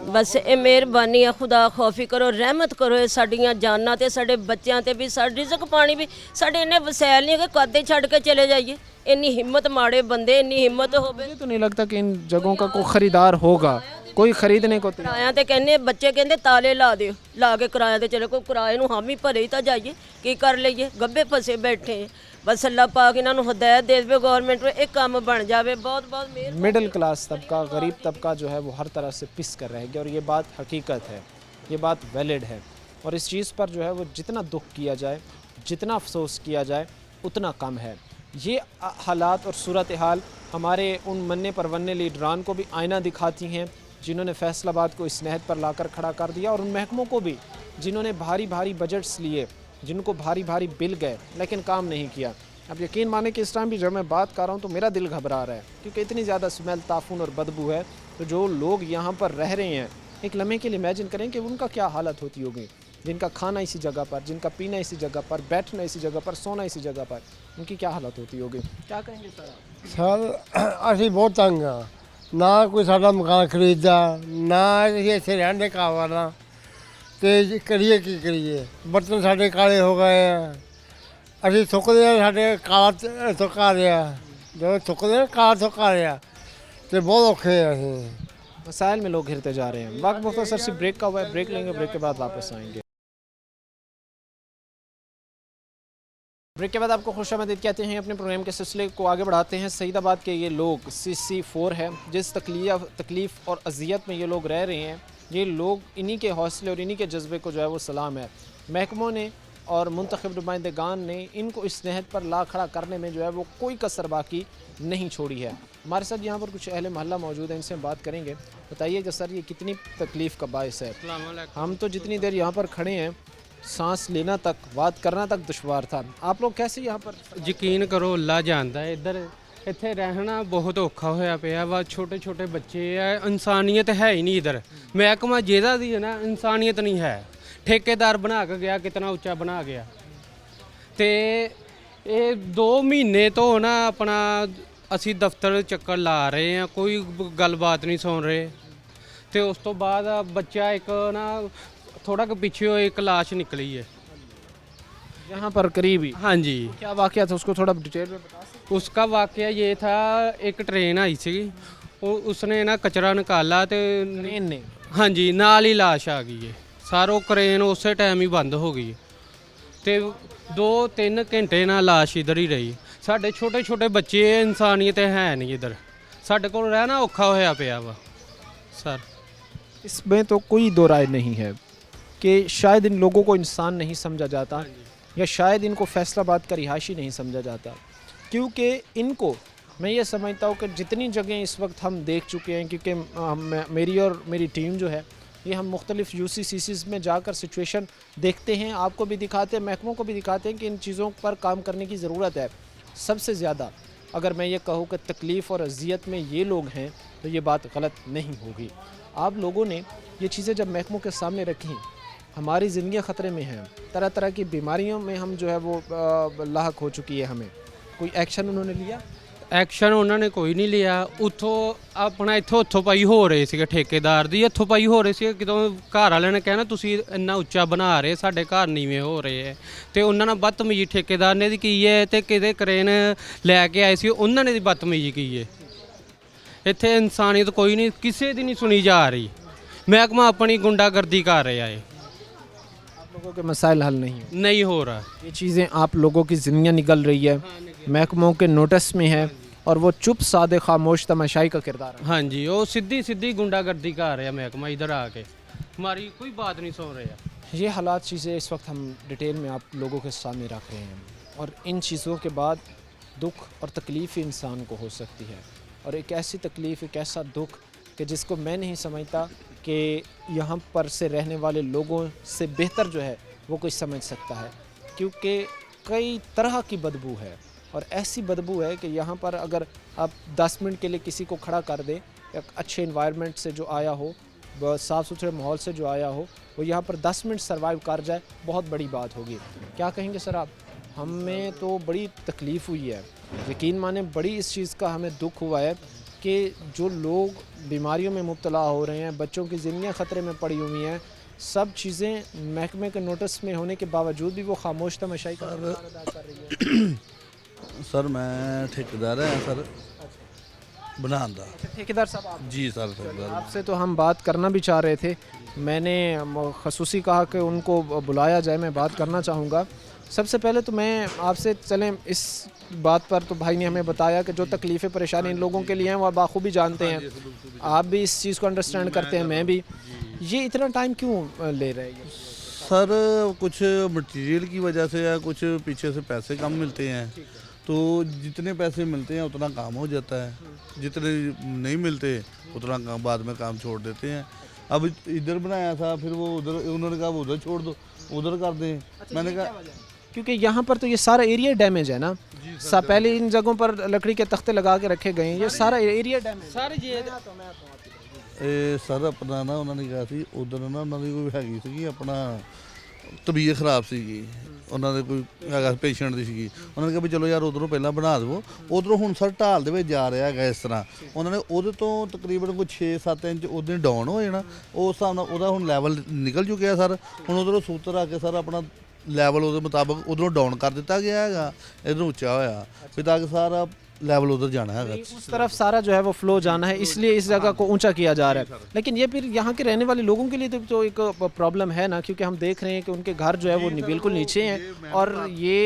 बस ये मेहरबानी है, खुदा खौफी करो, रहमत करो ये साडियां जानां ते साडे बच्चों ते भी, साडे रिज़क पानी भी साडे इन्ने वसैल नहीं है कि कदे छड़ के चले जाइए। इन्नी हिम्मत माड़े बंदे, इन्नी हिम्मत होवे। मुझे तो नहीं लगता कि इन जगहों का कोई ख़रीदार होगा, कोई खरीदने को तैयार। किराया ते कहने बच्चे कहते ताले ला दिओ, ला के किराया ते चले, कोई किराए नूं हामी भरे ही तां जाइए, की कर लईए, गब्बे फसे बैठे हैं। बस अल्लाह पाक इन्हां नूं हदायत दे देवे, गौरमेंट में एक काम बन जावे। बहुत बहुत मेहरबानी। मिडिल क्लास तबका, गरीब तबका जो है वो हर तरह से पिस कर रह गया, और ये बात हकीकत है, ये बात वैलिड है। और इस चीज़ पर जो है वो जितना दुख किया जाए, जितना अफसोस किया जाए, उतना कम है। ये हालात और सूरत हाल हमारे उन मन्ने परवन्ने लीडरान को भी आईना दिखाती हैं, जिन्होंने फैसलाबाद को इस नहज पर लाकर खड़ा कर दिया, और उन महकमों को भी जिन्होंने भारी भारी बजट्स लिए, जिनको भारी भारी बिल गए, लेकिन काम नहीं किया। अब यकीन माने कि इस टाइम भी जब मैं बात कर रहा हूँ तो मेरा दिल घबरा रहा है, क्योंकि इतनी ज़्यादा स्मेल, ताफून और बदबू है। तो जो लोग यहाँ पर रह रहे हैं, एक लम्हे के लिए इमेजिन करें कि उनका क्या हालत होती होगी। जिनका खाना इसी जगह पर, जिनका पीना इसी जगह पर, बैठना इसी जगह पर, सोना इसी जगह पर, उनकी क्या हालत होती होगी? क्या कहेंगे सर आप? ਸਰ ਅਸੀਂ ਬਹੁਤ ਤੰਗ ਆ, ਨਾ ਕੋਈ ਸਾਡਾ ਮਕਾਨ ਖਰੀਦਦਾ, ਨਾ ਅਸੀਂ ਇੱਥੇ ਰਹਿਣ ਦੇ ਕਾਬਲ ਆ, ਤੇ ਕਰੀਏ ਕੀ ਕਰੀਏ? ਬਰਤਨ ਸਾਡੇ ਕਾਲੇ ਹੋ ਗਏ ਆ, ਅਸੀਂ ਸੁੱਕਦੇ ਆ, ਸਾਡੇ ਕਾਲਾ ਸੁੱਕਾ ਰਿਹਾ, ਜਦੋਂ ਸੁੱਕਦੇ ਆ ਕਾਲਾ ਸੁੱਕਾ ਰਿਹਾ, ਤੇ ਬਹੁਤ ਔਖੇ ਆ ਅਸੀਂ। मसाइल में लोग घिरते जा रहे हैं। वक्त मुख्तसर से ब्रेक का हुआ है, ब्रेक लेंगे, ब्रेक के बाद वापस आएंगे। ब्रेक के बाद आपको खुशामदीद कहते हैं। अपने प्रोग्राम के सिलसिले को आगे बढ़ाते हैं। सईदाबाद के ये लोग CC4 है, जिस तकलीफ़ और अजियत में ये लोग रह रहे हैं, ये लोग इन्हीं के हौसले और इन्हीं के जज्बे को जो है वो सलाम है। महकमों ने और मुंतखब नुमाइंदगान ने इनको इस नहज पर ला खड़ा करने में जो है वो कोई कसर बाकी नहीं छोड़ी है। हमारे साथ यहाँ पर कुछ अहले मोहल्ला मौजूद हैं, इनसे हम बात करेंगे। बताइए कि सर ये कितनी तकलीफ़ का बायस है? हम तो जितनी देर यहाँ पर खड़े हैं, सांस लेना तक, बात करना तक दुश्वार था। आप लोग कैसे यहाँ पर? ਯਕੀਨ ਕਰੋ ਅੱਲਾ ਜਾਣਦਾ ਹੈ ਇੱਧਰ ਇੱਥੇ ਰਹਿਣਾ ਬਹੁਤ ਔਖਾ ਹੋਇਆ ਪਿਆ ਵਾ। ਛੋਟੇ ਛੋਟੇ ਬੱਚੇ ਆ, ਇਨਸਾਨੀਅਤ ਹੈ ਹੀ ਨਹੀਂ ਇੱਧਰ। ਮਹਿਕਮਾ ਜਿਹਦਾ ਦੀ ਹੈ ਨਾ, ਇਨਸਾਨੀਅਤ ਨਹੀਂ ਹੈ। ਠੇਕੇਦਾਰ ਬਣਾ ਕੇ ਗਿਆ, ਕਿਤਨਾ ਉੱਚਾ ਬਣਾ ਗਿਆ। ਤੇ ਇਹ 2 ਮਹੀਨੇ ਤੋਂ ਨਾ ਆਪਣਾ ਅਸੀਂ ਦਫ਼ਤਰ ਚੱਕਰ ਲਾ ਰਹੇ ਆ, ਕੋਈ ਗੱਲਬਾਤ ਨਹੀਂ ਸੁਣ ਰਹੇ। ਤੇ ਉਸ ਤੋਂ ਬਾਅਦ ਬੱਚਾ ਇੱਕ ਨਾ थोड़ा के पीछे एक लाश निकली है यहाँ पर करीब ही। हाँ जी। क्या वाकया था, उसको थोड़ा डिटेल में बता सकते? उसका वाकया ये था, एक ट्रेन आई सी, उसने ना कचरा निकाला तो ट्रेन ने? हाँ जी, नाल ही लाश आ गई है। सारो क्रेन उस टाइम ही बंद हो गई तो 2-3 घंटे ना लाश इधर ही रही। साढ़े छोटे छोटे बच्चे, इंसानियत है नहीं इधर, साढ़े को रहना औखा होया पिया वा सर। इसमें तो कोई दो राय नहीं है कि शायद इन लोगों को इंसान नहीं समझा जाता, या शायद इनको फैसलाबाद का रिहायशी नहीं समझा जाता, क्योंकि इनको मैं ये समझता हूँ कि जितनी जगह इस वक्त हम देख चुके हैं, क्योंकि मेरी और मेरी टीम जो है ये हम मुख्तलिफ़ UCCCs में जाकर सिचुएशन देखते हैं, आपको भी दिखाते हैं, महकमों को भी दिखाते हैं कि इन चीज़ों पर काम करने की ज़रूरत है। सबसे ज़्यादा अगर मैं ये कहूँ कि तकलीफ़ और अजियत में ये लोग हैं तो ये बात गलत नहीं होगी। आप लोगों ने ये चीज़ें जब महकमों के सामने रखी, हमारी ज़िंदगी ख़तरे में है, तरह तरह की बीमारियों में हम जो है वो लाहक हो चुकी है हमें, कोई एक्शन उन्होंने लिया? ਐਕਸ਼ਨ ਉਹਨਾਂ ਨੇ ਕੋਈ ਨਹੀਂ ਲਿਆ। ਉੱਥੋਂ ਆਪਣਾ ਇੱਥੋਂ ਪਾਈ ਹੋ ਰਹੇ ਸੀਗੇ, ਠੇਕੇਦਾਰ ਦੀ ਇੱਥੋਂ ਪਾਈ ਹੋ ਰਹੇ ਸੀ। ਕਿਤੋਂ ਘਰ ਵਾਲਿਆਂ ਨੇ ਕਹਿਣਾ ਤੁਸੀਂ ਇੰਨਾ ਉੱਚਾ ਬਣਾ ਰਹੇ, ਸਾਡੇ ਘਰ ਨੀਵੇਂ ਹੋ ਰਹੇ ਹੈ। ਤੇ ਉਹਨਾਂ ਨਾਲ ਬਦਤਮੀਜ਼ੀ ਠੇਕੇਦਾਰ ਨੇ ਦੀ ਕੀ ਹੈ, ਤੇ ਕਿਤੇ ਕਰੇਨ ਲੈ ਕੇ ਆਏ ਸੀ ਉਹਨਾਂ ਨੇ ਦੀ ਬਦਤਮੀਜ਼ੀ ਕੀ ਹੈ। ਇੱਥੇ ਇਨਸਾਨੀਅਤ ਕੋਈ ਨਹੀਂ, ਕਿਸੇ ਦੀ ਨਹੀਂ ਸੁਣੀ ਜਾ ਰਹੀ। ਮਹਿਕਮਾ ਆਪਣੀ ਗੁੰਡਾਗਰਦੀ ਕਰ ਰਿਹਾ ਹੈ। आप लोगों के मसाइल हल नहीं हो रहा। ये चीज़ें आप लोगों की ज़िंदगियाँ निकल रही है, महकमों के नोटिस में है, और वो चुप सादे खामोश तमाशाई का किरदार है। हाँ जी, वो सीधी सीधी गुंडागर्दी कर रहा है महकमा इधर आके, हमारी कोई बात नहीं सुन रहा। ये हालात चीज़ें इस वक्त हम डिटेल में आप लोगों के सामने रख रहे हैं, और इन चीज़ों के बाद दुख और तकलीफ़ इंसान को हो सकती है, और एक ऐसी तकलीफ़, एक ऐसा दुख कि जिसको मैं नहीं समझता कि यहाँ पर से रहने वाले लोगों से बेहतर जो है वो कोई समझ सकता है, क्योंकि कई तरह की बदबू है, और ऐसी बदबू है कि यहाँ पर अगर आप 10 मिनट के लिए किसी को खड़ा कर दें, एक अच्छे इन्वायरमेंट से जो आया हो, साफ़ सुथरे माहौल से जो आया हो, वो यहाँ पर 10 मिनट सर्वाइव कर जाए, बहुत बड़ी बात होगी। क्या कहेंगे सर आप? हमें तो बड़ी तकलीफ़ हुई है, यकीन माने बड़ी इस चीज़ का हमें दुख हुआ है कि जो लोग बीमारियों में मुब्तला हो रहे हैं, बच्चों की ज़िंदगियाँ ख़तरे में पड़ी हुई हैं, सब चीज़ें महकमे के नोटिस में होने के बावजूद भी वो खामोश तमाशाई का किरदार अदा कर रही है। सर मैं ठेकेदार है सर बनान दा। ठेकेदार साहब आप? जी सर, ठेकेदार। आपसे तो हम बात करना भी चाह रहे थे, मैंने खसूसी कहा कि उनको बुलाया जाए, मैं बात करना चाहूँगा। सबसे पहले तो मैं आपसे चलें इस बात पर, तो भाई ने हमें बताया कि जो तकलीफ़ें परेशानी इन लोगों के लिए हैं वो आप बाखूबी जानते हैं, आप भी इस चीज़ को अंडरस्टैंड करते हैं, मैं भी। ये इतना टाइम क्यों ले रहे हैं? सर कुछ मटेरियल की वजह से या कुछ पीछे से पैसे कम मिलते हैं, तो जितने पैसे मिलते हैं उतना काम हो जाता है, जितने नहीं मिलते उतना काम बाद में काम छोड़ देते हैं। अब इधर बनाया था, फिर वो उधर, उन्होंने कहा वो उधर छोड़ दो, उधर कर दें। मैंने कहा क्योंकि यहाँ पर तो ये सारा एरिया डैमेज है ना, पहले इन जगहों पर लकड़ी के तख्ते लगा के रखे गए हैं, ये सारा एरिया डैमेज ਇਹ ਸਰ ਆਪਣਾ ਨਾ ਉਹਨਾਂ ਨੇ ਕਿਹਾ ਸੀ ਉਧਰ ਨਾ ਉਹਨਾਂ ਦੀ ਕੋਈ ਹੈਗੀ ਸੀਗੀ ਆਪਣਾ ਤਬੀਅਤ ਖਰਾਬ ਸੀਗੀ ਉਹਨਾਂ ਦੇ ਕੋਈ ਹੈਗਾ ਪੇਸ਼ੈਂਟ ਦੀ ਸੀਗੀ। ਉਹਨਾਂ ਨੇ ਕਿਹਾ ਵੀ ਚਲੋ ਯਾਰ ਉਧਰੋਂ ਪਹਿਲਾਂ ਬਣਾ ਦੇਵੋ, ਉਧਰੋਂ ਹੁਣ ਸਰ ਢਾਲ ਦੇ ਵਿੱਚ ਜਾ ਰਿਹਾ ਹੈਗਾ ਇਸ ਤਰ੍ਹਾਂ। ਉਹਨਾਂ ਨੇ ਉਹਦੇ ਤੋਂ ਤਕਰੀਬਨ ਕੋਈ 6-7 ਇੰਚ ਉਹਦੇ ਡਾਊਨ ਹੋ ਜਾਣਾ, ਉਸ ਹਿਸਾਬ ਨਾਲ ਉਹਦਾ ਹੁਣ ਲੈਵਲ ਨਿਕਲ ਚੁੱਕਿਆ ਸਰ। ਹੁਣ ਉਧਰੋਂ ਸੂਤਰ ਆ ਕੇ ਸਰ ਆਪਣਾ ਲੈਵਲ ਉਹਦੇ ਮੁਤਾਬਕ ਉਧਰੋਂ ਡਾਊਨ ਕਰ ਦਿੱਤਾ ਗਿਆ ਹੈਗਾ, ਇਧਰੋਂ ਉੱਚਾ ਹੋਇਆ ਵੀ ਤਾਂ ਕਿ सारा लेवल उधर जाना है। उस तरफ सारा जो है वो फ्लो जाना है, इसलिए इस जगह को ऊंचा किया जा रहा है। लेकिन ये फिर यहाँ के रहने वाले लोगों के लिए तो एक प्रॉब्लम है ना, क्योंकि हम देख रहे हैं कि उनके घर जो है वो बिल्कुल नीचे हैं और ये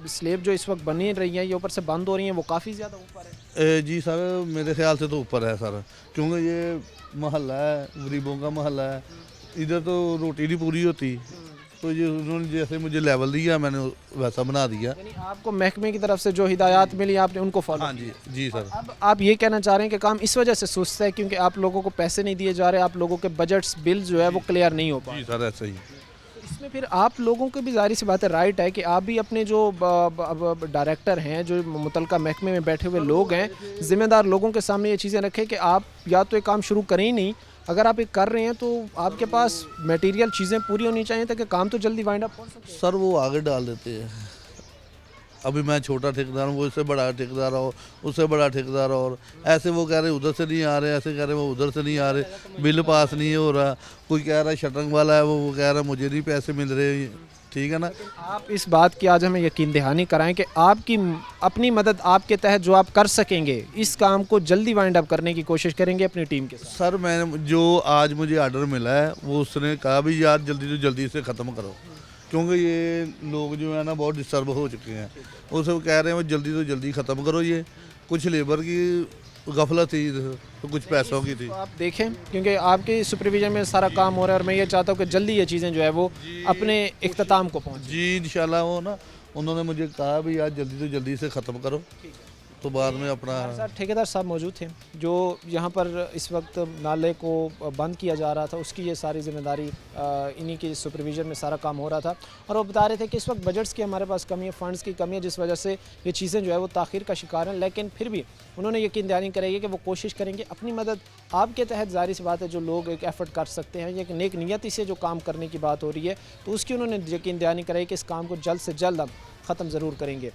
स्लेब जो इस वक्त बनी रही है ये ऊपर से बंद हो रही हैं, वो काफ़ी ज़्यादा ऊपर है। जी सर मेरे ख्याल से तो ऊपर है सर, क्योंकि ये मोहल्ला है, गरीबों का मोहल्ला है, इधर तो रोटी नहीं पूरी होती, तो ये उन्होंने जैसे मुझे लेवल दिया मैंने वैसा बना दिया। यानी आपको महकमे की तरफ से जो हिदायत मिली आपने उनको फॉलो? हाँ जी जी सर। अब आप ये कहना चाह रहे हैं कि काम इस वजह से सुस्त है क्योंकि आप लोगों को पैसे नहीं दिए जा रहे, आप लोगों के बजट्स बिल जो है वो क्लियर नहीं हो पा जी सर ऐसा ही। इसमें फिर आप लोगों की भी ज़ाहिर सी बात है राइट है कि आप भी अपने जो डायरेक्टर हैं, जो मुतलका महकमे में बैठे हुए लोग हैं, ज़िम्मेदार लोगों के सामने ये चीज़ें रखें कि आप या तो ये काम शुरू करें ही नहीं, अगर आप ये कर रहे हैं तो आपके पास मटेरियल चीज़ें पूरी होनी चाहिए ताकि काम तो जल्दी वाइंड अप हो सके। सर वो आगे डाल देते हैं, अभी मैं छोटा ठेकेदार हूँ, वो इससे बड़ा ठेकेदार हो, उससे बड़ा ठेकेदार और ऐसे वो कह रहे उधर से नहीं आ रहे, ऐसे कह रहे वो उधर से नहीं आ रहे, बिल पास नहीं हो रहा, कोई कह रहा है शटरंग वाला है वो कह रहा है मुझे नहीं पैसे मिल रहे, ठीक है ना। आप इस बात की आज हमें यकीन दहानी कराएं कि आपकी अपनी मदद आपके तहत जो आप कर सकेंगे इस काम को जल्दी वाइंड अप करने की कोशिश करेंगे अपनी टीम के साथ। सर मैंने जो आज मुझे आर्डर मिला है वो उसने कहा भी यार जल्दी से जल्दी से ख़त्म करो, क्योंकि ये लोग जो है ना बहुत डिस्टर्ब हो चुके हैं, वो सब कह रहे हैं वो जल्दी से जल्दी ख़त्म करो, ये कुछ लेबर की गफलत थी तो कुछ पैसों की थी। तो आप देखें क्योंकि आपके सुपरविजन में सारा काम हो रहा है और मैं ये चाहता हूँ कि जल्दी ये चीज़ें जो है वो अपने इख्तिताम को पहुँच। जी इंशाल्लाह वो ना उन्होंने मुझे कहा भी यार जल्दी से जल्दी से ख़त्म करो, तो बाद में अपना सर ठेकेदार साहब मौजूद थे जो यहाँ पर इस वक्त नाले को बंद किया जा रहा था, उसकी ये सारी जिम्मेदारी इन्हीं की सुपरविजन में सारा काम हो रहा था और वो बता रहे थे कि इस वक्त बजट्स की हमारे पास कमी है, फंड्स की कमी है, जिस वजह से ये चीज़ें जो है वो ताख़ीर का शिकार हैं। लेकिन फिर भी उन्होंने यकीन दहानी कराई कि वो कोशिश करेंगे अपनी मदद आपके तहत, ज़ाहिर सी बात है जो लोग एक एफर्ट कर सकते हैं, एक नेक नियति से जो काम करने की बात हो रही है तो उसकी उन्होंने यकीन दहानी कराई कि इस काम को जल्द से जल्द हम ख़त्म ज़रूर करेंगे।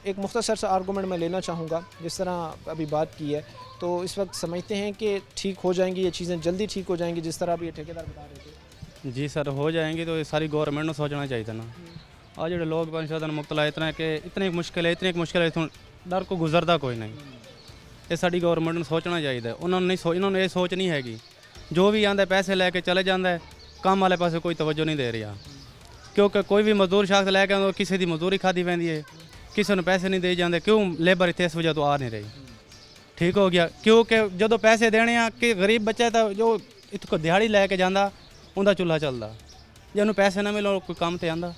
एक मुख्तसर सा आर्गूमेंट मैं लेना चाहूँगा, जिस तरह अभी बात की है तो इस वक्त समझते हैं कि ठीक हो जाएंगी ये चीज़ें, जल्दी ठीक हो जाएंगी जिस तरह अभी ये ठेकेदार बता रहे थे? जी सर हो जाएंगी, तो ये सारी गवर्नमेंट ने सोचना चाहिए था ना। आज जो लोग पंचायत मुबतला इतना कि इतनी मुश्किल है इतनी डर को गुजरता कोई नहीं, ये साड़ी गवर्नमेंट ने सोचना चाहिए। इन्होंने ये सोच नहीं है कि जो भी आंदा पैसे लैके चले जाता है, काम वाले पास कोई तवज्जो नहीं दे रहा, क्योंकि कोई भी मजदूर शख्स लैके आंदा किसी की मजदूरी खादी पैंदी है, किसी ने पैसे नहीं दे जाते, क्यों लेबर इतने इस वजह तो आ नहीं रही। ठीक हो गया क्योंकि जो पैसे देने आ कि गरीब बच्चा तो जो इतको दिहाड़ी लैके जाता उनका चूल्हा चलता, जो पैसे ना मिलो कोई काम तो आंदा।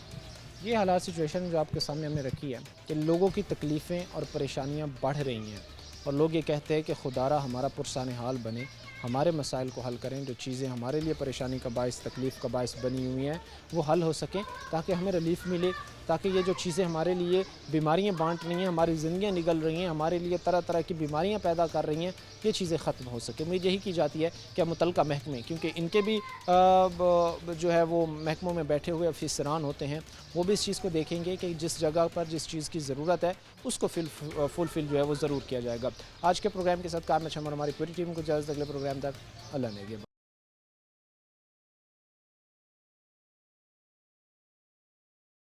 ये हालात सिचुएशन जो आपके सामने हमने रखी है कि लोगों की तकलीफ़ें और परेशानियां बढ़ रही हैं और लोग ये कहते हैं कि खुदारा हमारा पुरसान हाल बने, हमारे मसाइल को हल करें, जो चीज़ें हमारे लिए परेशानी का बायस, तकलीफ़ का बायस बनी हुई हैं वो हल हो सकें ताकि हमें रिलीफ़ मिले, ताकि ये जो चीज़ें हमारे लिए बीमारियां बांट रही हैं, हमारी ज़िंदगियां निगल रही हैं, हमारे लिए तरह तरह की बीमारियां पैदा कर रही हैं, ये चीज़ें ख़त्म हो सके। उम्मीद यही की जाती है कि मुतलका महकमे, क्योंकि इनके भी जो है वो महकमों में बैठे हुए अफसरान होते हैं, वो भी इस चीज़ को देखेंगे कि जिस जगह पर जिस चीज़ की ज़रूरत है उसको फुलफिल जो है वो ज़रूर किया जाएगा। आज के प्रोग्राम के साथ काम अच्छा हमारी पूरी टीम को इजाज़त, अगले प्रोग्राम तक अल्लाह ने